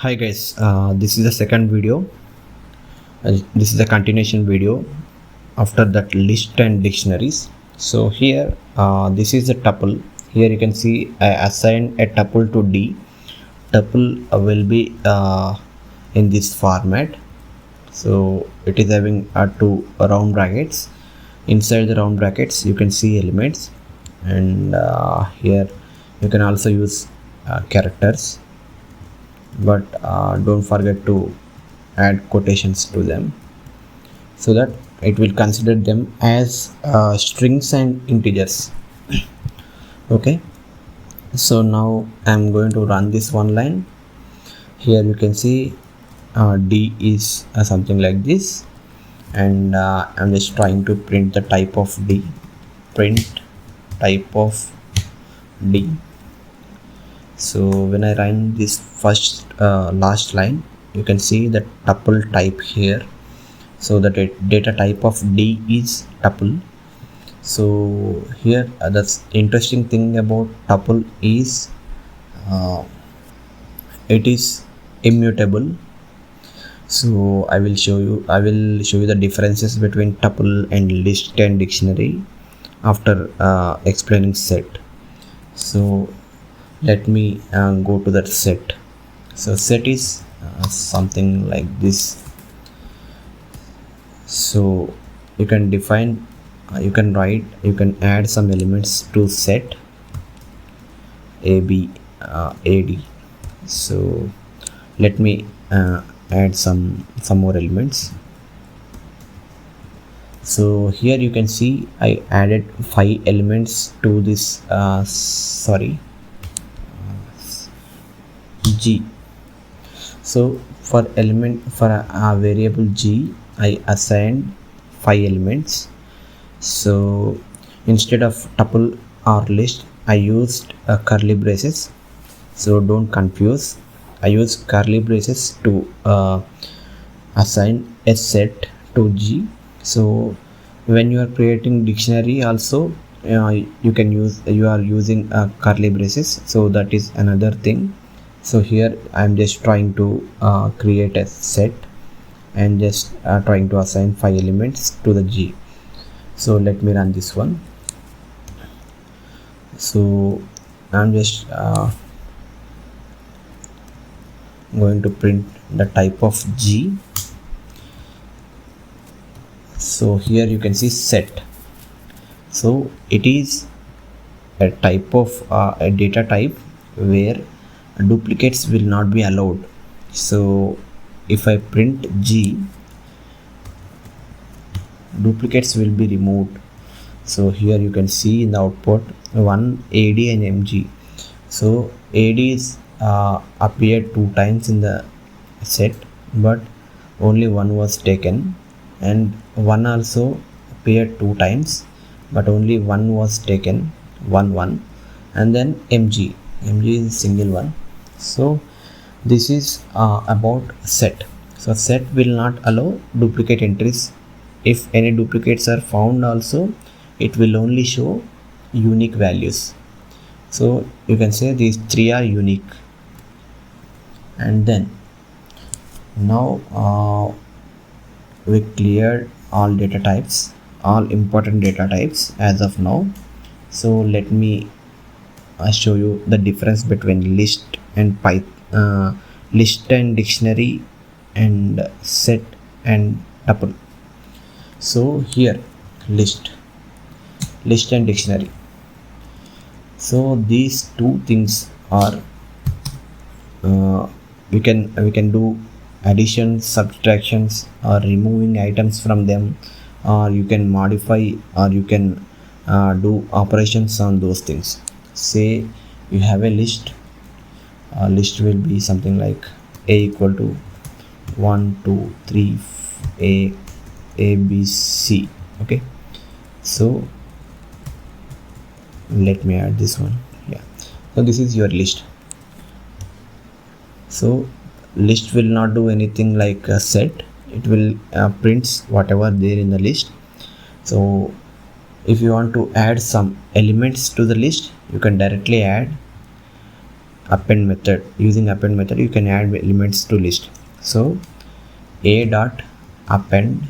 Hi guys, this is the second video. This is a continuation video after that list and dictionaries. So here, this is a tuple. Here you can see I assigned a tuple to D. Tuple will be in this format. So it is having two round brackets. Inside the round brackets, you can see elements, and here you can also use characters, but don't forget to add quotations to them so that it will consider them as strings and integers. Okay, so now I'm going to run this one line. Here you can see D is something like this, and I'm just trying to print the type of D. Print type of D. So when I run this first last line, you can see the tuple type here. So the data type of D is tuple. So here that's interesting thing about tuple is it is immutable. So I will show you the differences between tuple and list and dictionary after explaining set. So let me go to that set. So set is something like this. So you can define, you can add some elements to set ad. So let me add some more elements. So here you can see I added 5 elements to this G. So for a variable G, I assigned 5 elements. So instead of tuple or list, I used curly braces. So don't confuse. I use curly braces to assign a set to G. So when you are creating dictionary also, you are using curly braces. So that is another thing. So here I'm just trying to create a set and just trying to assign 5 elements to the G. So let me run this one. So I'm just going to print the type of G. So here you can see set. So it is a type of a data type where duplicates will not be allowed. So if I print G, duplicates will be removed. So here you can see in the output 1 AD and MG. So AD is appeared 2 times in the set, but only one was taken, and 1 also appeared 2 times, but only one was taken, 1 and then MG is single one. So this is about set. So set will not allow duplicate entries. If any duplicates are found also, it will only show unique values. So you can say these 3 are unique. And then now we cleared all data types, all important data types as of now. So let me show you the difference between list and list and dictionary and set and tuple. So here list and dictionary. So these two things are we can do addition, subtractions, or removing items from them, or you can modify, or you can do operations on those things. Say you have a list. List will be something like a equal to 1 2 3 a b c. Okay, so let me add this one. Yeah, so this is your list. So list will not do anything like a set. It will prints whatever there in the list. So if you want to add some elements to the list, you can directly add. append method. Using append method you can add elements to list. So a dot append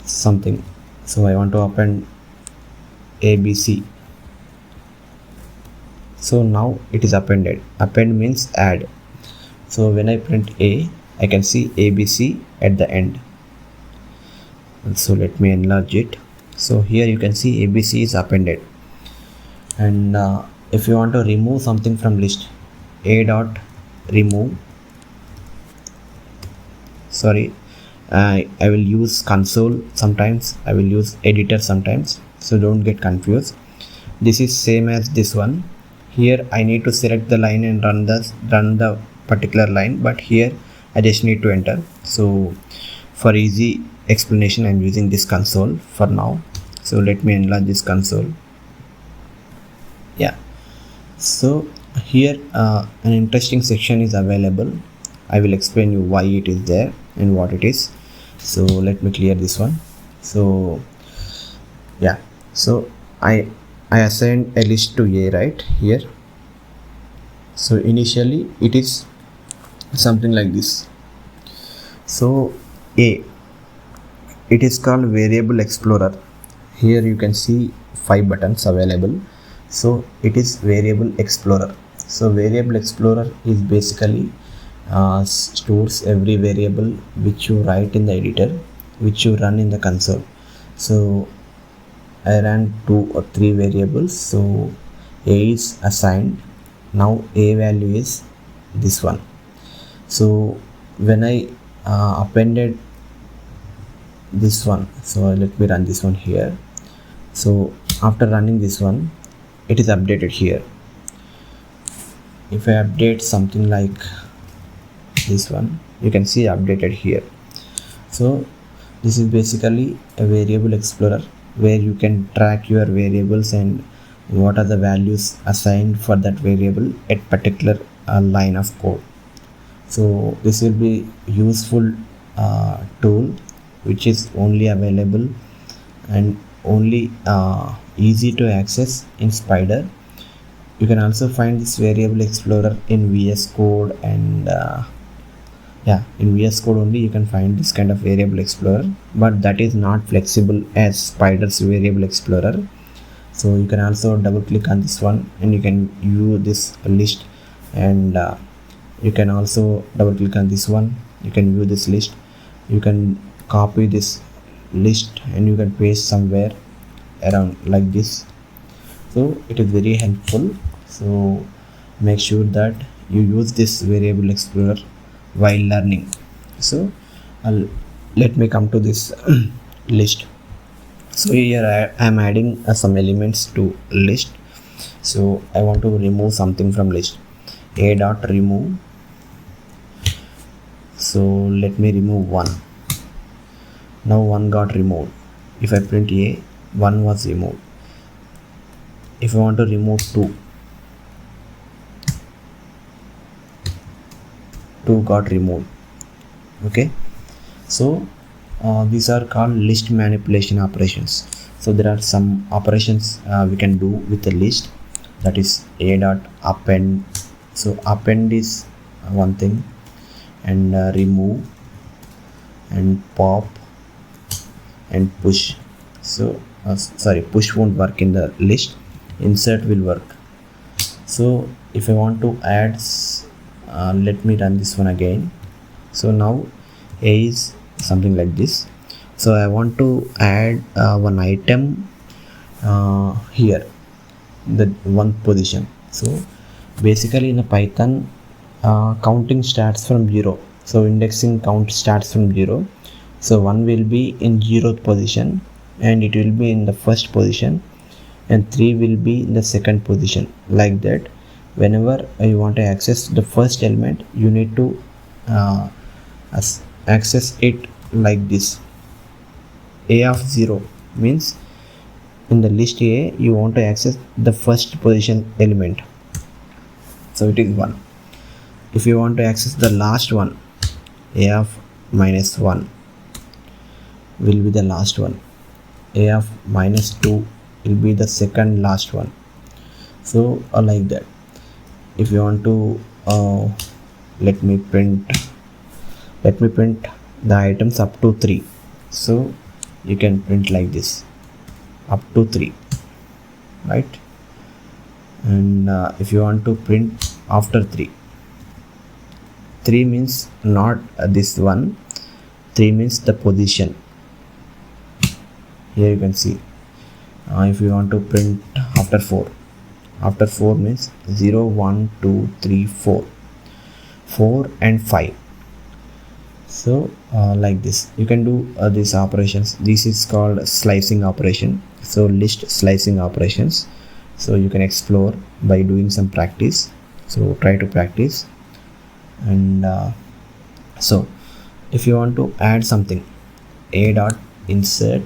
something. So I want to append ABC. So now it is appended. Append means add. So when I print A, I can see ABC at the end. So let me enlarge it. So here you can see ABC is appended. And if you want to remove something from list, a dot remove. Sorry, I will use console sometimes, I will use editor sometimes, so don't get confused. This is same as this one. Here I need to select the line and run the particular line, but here I just need to enter. So for easy explanation I'm using this console for now. So let me enlarge this console. Yeah, so here an interesting section is available. I will explain you why it is there and what it is. So let me clear this one. So yeah, so I assigned a list to A right here. So initially it is something like this. So A, it is called variable explorer. Here you can see 5 buttons available. So it is variable explorer. So variable explorer is basically stores every variable which you write in the editor, which you run in the console. So I ran 2 or 3 variables. So A is assigned. Now A value is this one. So when I appended this one, so let me run this one here. So after running this one, it is updated here. If I update something like this one, you can see updated here. So this is basically a variable explorer where you can track your variables and what are the values assigned for that variable at particular line of code. So this will be useful tool which is only available and only easy to access in Spider. You can also find this variable explorer in VS Code, and in VS Code only you can find this kind of variable explorer, but that is not flexible as Spider's variable explorer. So you can also double click on this one and you can view this list, and you can also double click on this one, you can view this list. You can copy this list and you can paste somewhere around like this. So it is very helpful. So make sure that you use this variable explorer while learning. So let me come to this list. So here I am adding some elements to list. So I want to remove something from list. A dot remove. So let me remove 1. Now 1 got removed. If I print A, 1 was removed. If I want to remove 2, 2 got removed. Okay, so these are called list manipulation operations. So there are some operations we can do with the list, that is A dot append. So append is one thing, and remove and pop and push. So sorry, push won't work in the list, insert will work. So if I want to add let me run this one again. So now A is something like this. So I want to add one item here, the one position. So basically in a Python, counting starts from 0. So indexing count starts from 0. So 1 will be in 0th position and it will be in the first position, and 3 will be in the second position, like that. Whenever you want to access the first element, you need to access it like this. A of 0 means in the list A you want to access the first position element, so it is 1. If you want to access the last one, A of -1 will be the last one. A of -2 will be the second last one. So like that. If you want to let me print the items up to 3, so you can print like this, up to 3, right? And if you want to print after 3 means not this one, 3 means the position. Here you can see. If you want to print after 4 means 0 1 2 3 4 and 5. So like this you can do these operations. This is called slicing operation, so list slicing operations. So you can explore by doing some practice, so try to practice. And so if you want to add something, a dot insert,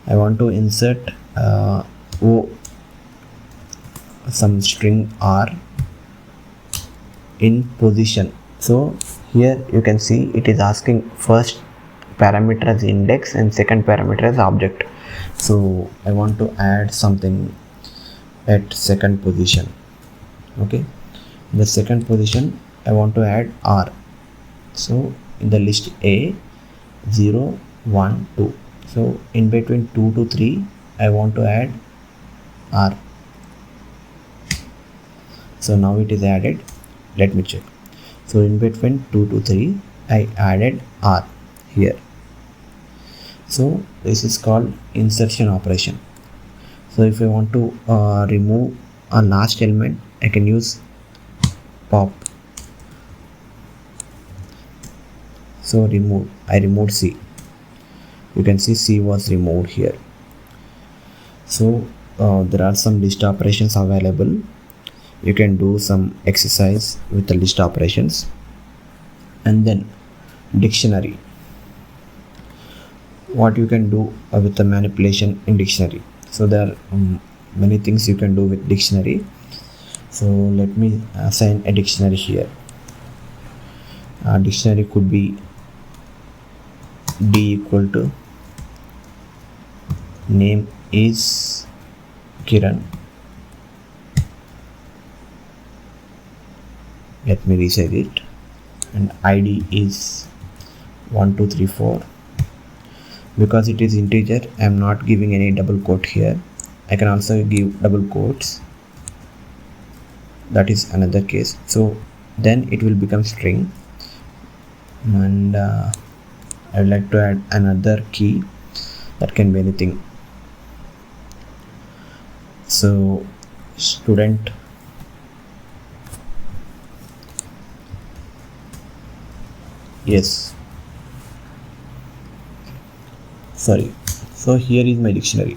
I want to insert some string r in position. So here you can see it is asking first parameter as index and second parameter as object. So I want to add something at second position. Okay, in the second position I want to add r. So in the list a 0 1 2, so in between 2 to 3 I want to add r. So now it is added. Let me check. So in between 2 to 3 I added r here. So this is called insertion operation. So if I want to remove a last element, I can use pop. So remove, I removed c. You can see c was removed here. So there are some list operations available. You can do some exercise with the list operations. And then dictionary, what you can do with the manipulation in dictionary. So there are many things you can do with dictionary. So let me assign a dictionary here. Dictionary could be d equal to name is Kiran. Let me resize it. And id is 1234. Because it is integer, I am not giving any double quote here. I can also give double quotes, that is another case. So then it will become string. And I would like to add another key that can be anything. So student yes, sorry. So here is my dictionary.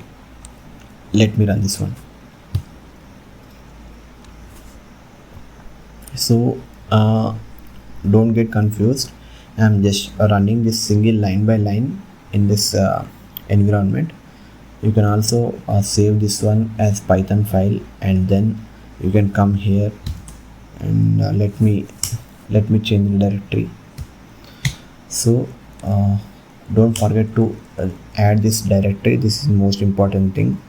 Let me run this one. So don't get confused. I am just running this single line by line in this environment. You can also save this one as Python file, and then you can come here and let me change the directory. So don't forget to add this directory. This is the most important thing.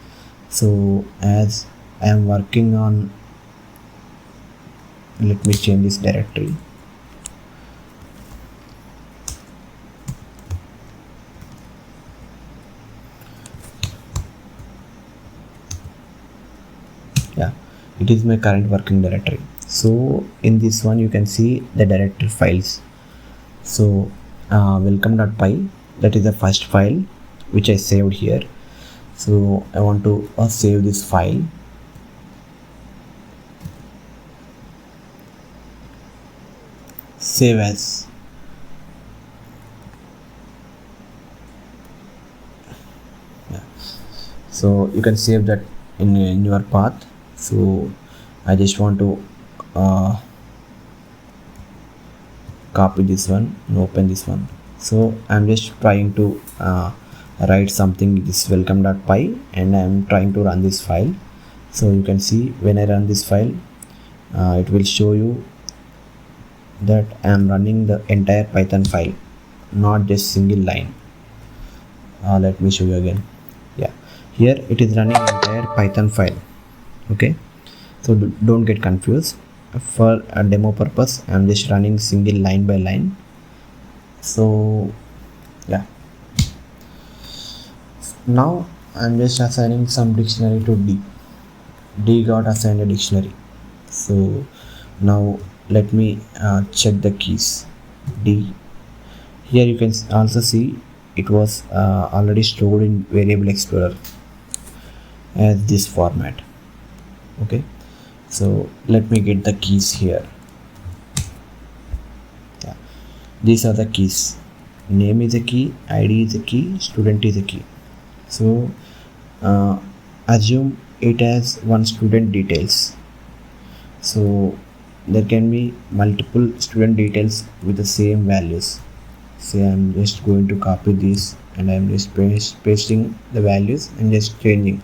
So as I am working on, let me change this directory. Yeah, it is my current working directory. So in this one you can see the directory files. So welcome.py, that is the first file which I saved here. So I want to save this file. Save as. Yeah. So you can save that in your path. So I just want to copy this one and open this one. So I'm just trying to write something, this welcome.py, and I'm trying to run this file. So you can see when I run this file, it will show you that I am running the entire Python file, not just single line. Let me show you again. Yeah, here it is running entire Python file. Okay, so don't get confused. For a demo purpose, I'm just running single line by line. So yeah, now I'm just assigning some dictionary to D got assigned a dictionary. So now let me check the keys. D, here you can also see it was already stored in variable explorer as this format. Okay, so let me get the keys here. Yeah, these are the keys. Name is a key, ID is a key, student is a key. So assume it has one student details. So there can be multiple student details with the same values. Say I'm just going to copy this and I'm just pasting the values and just changing.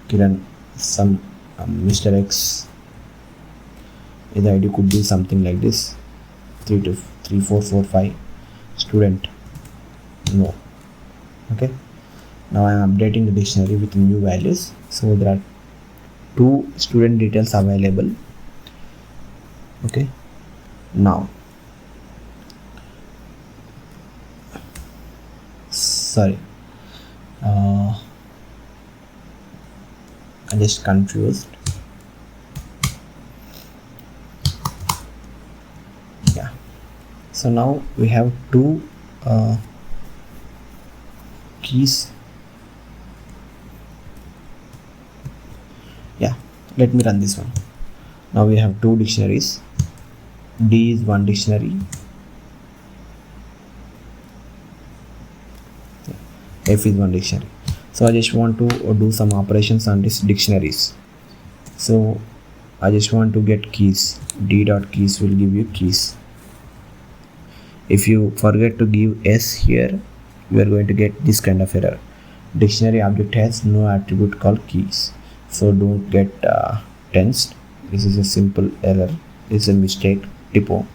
Kiran, some Mr. X, the ID could be something like this, 32445. Student, no. Okay, now I am updating the dictionary with new values. So there are 2 student details available. Okay, now sorry, I just confused. Yeah, so now we have 2 keys. Yeah, let me run this one. Now we have 2 dictionaries. D is one dictionary, F is one dictionary. So I just want to do some operations on these dictionaries. So I just want to get keys. D dot keys will give you keys. If you forget to give S here, you are going to get this kind of error. Dictionary object has no attribute called keys. So don't get tensed. This is a simple error. It's a mistake, typo.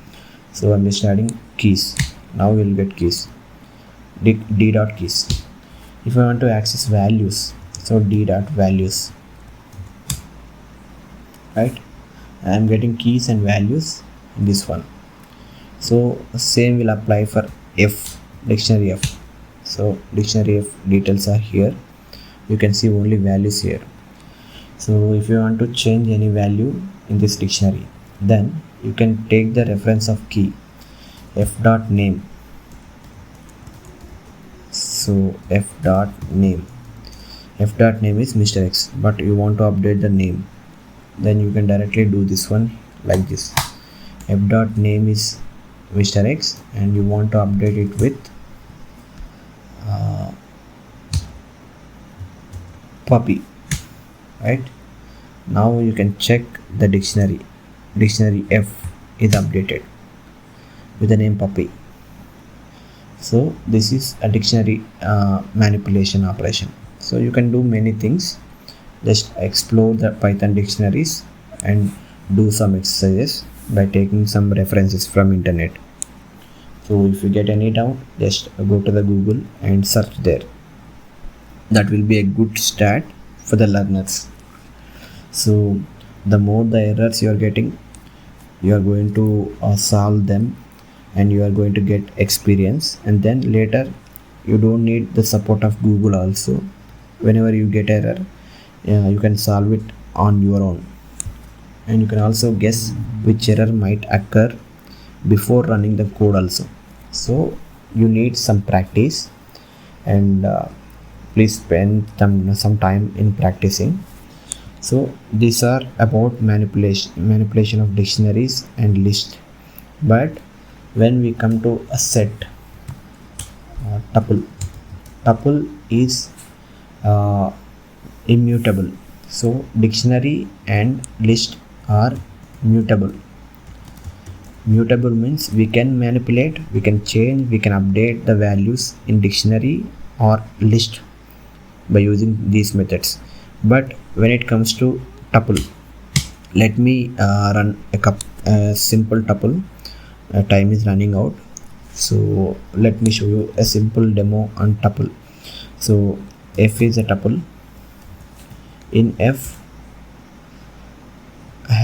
So I'm just adding keys. Now we'll get keys. D dot keys. If I want to access values, so D dot values. Right? I am getting keys and values in this one. So same will apply for F, dictionary F. So dictionary F details are here. You can see only values here. So if you want to change any value in this dictionary, then you can take the reference of key F dot name. So F dot name is Mr. X, but you want to update the name, then you can directly do this one like this. F dot name is Mr. X and you want to update it with puppy. Right, now you can check the dictionary F is updated with the name puppy. So this is a dictionary manipulation operation. So you can do many things. Just explore the Python dictionaries and do some exercises by taking some references from internet. So if you get any doubt, just go to the Google and search there. That will be a good start for the learners. So the more the errors you are getting, you are going to solve them and you are going to get experience, and then later you don't need the support of Google also. Whenever you get error, you can solve it on your own, and you can also guess which error might occur before running the code also. So you need some practice, and please spend some time in practicing. So these are about manipulation of dictionaries and list. But when we come to a set, tuple is immutable. So dictionary and list are mutable. Mutable means we can manipulate, we can change, we can update the values in dictionary or list by using these methods. But when it comes to tuple, let me run a simple tuple. Time is running out, so let me show you a simple demo on tuple. So F is a tuple. In F,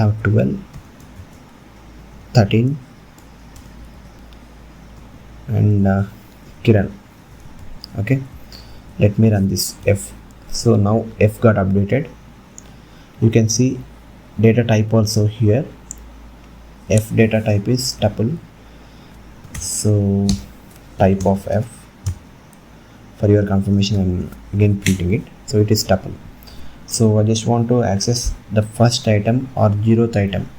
have 12, 13 and Kiran. Okay, let me run this F. So now F got updated. You can see data type also here. F data type is tuple. So type of F, for your confirmation I'm again printing it. So it is tuple. So I just want to access the first item or 0th item.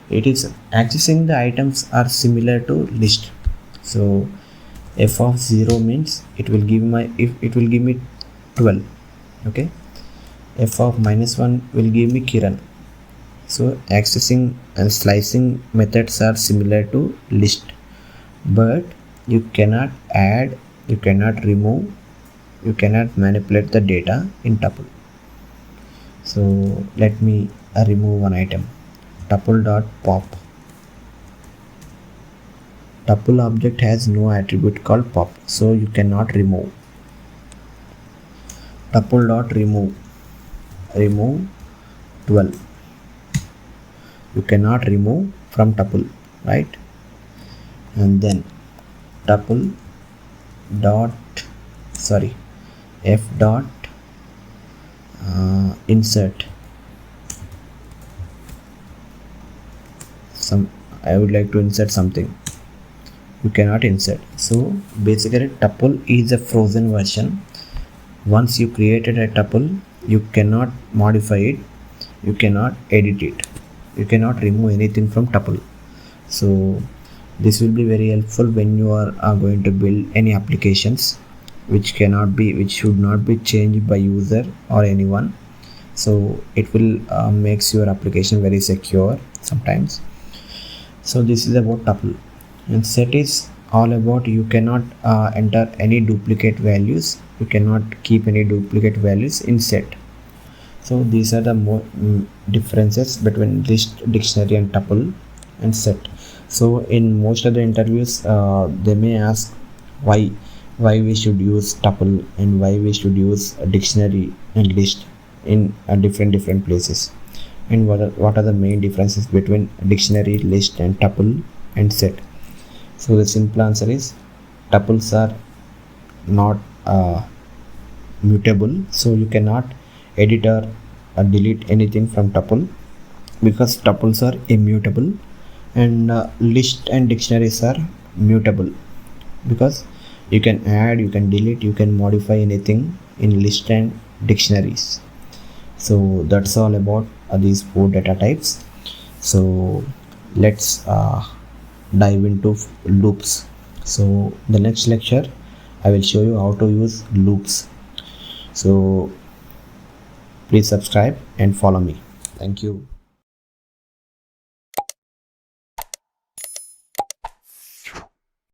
It is accessing the items are similar to list. So f of 0 means it will give me 12. Okay, f of -1 will give me Kiran. So accessing and slicing methods are similar to list, but you cannot add, you cannot remove, you cannot manipulate the data in tuple. So let me remove one item. Tuple.pop. Tuple object has no attribute called pop, so you cannot remove. Tuple.remove. Remove 12. You cannot remove from tuple, right? And then tuple dot f dot insert. I would like to insert something. You cannot insert. So basically tuple is a frozen version. Once you created a tuple, you cannot modify it, you cannot edit it, you cannot remove anything from tuple. So this will be very helpful when you are going to build any applications which should not be changed by user or anyone. So it will makes your application very secure sometimes. So this is about tuple. And set is all about you cannot enter any duplicate values, you cannot keep any duplicate values in set. So these are the more differences between list, dictionary and tuple and set. So in most of the interviews they may ask why we should use tuple and why we should use a dictionary and list in different places, and what are the main differences between dictionary, list and tuple and set. So the simple answer is tuples are not mutable, so you cannot edit or delete anything from tuple because tuples are immutable, and list and dictionaries are mutable because you can add, you can delete, you can modify anything in list and dictionaries. So that's all about these 4 data types. So let's dive into loops. So the next lecture I will show you how to use loops. So please subscribe and follow me. Thank you.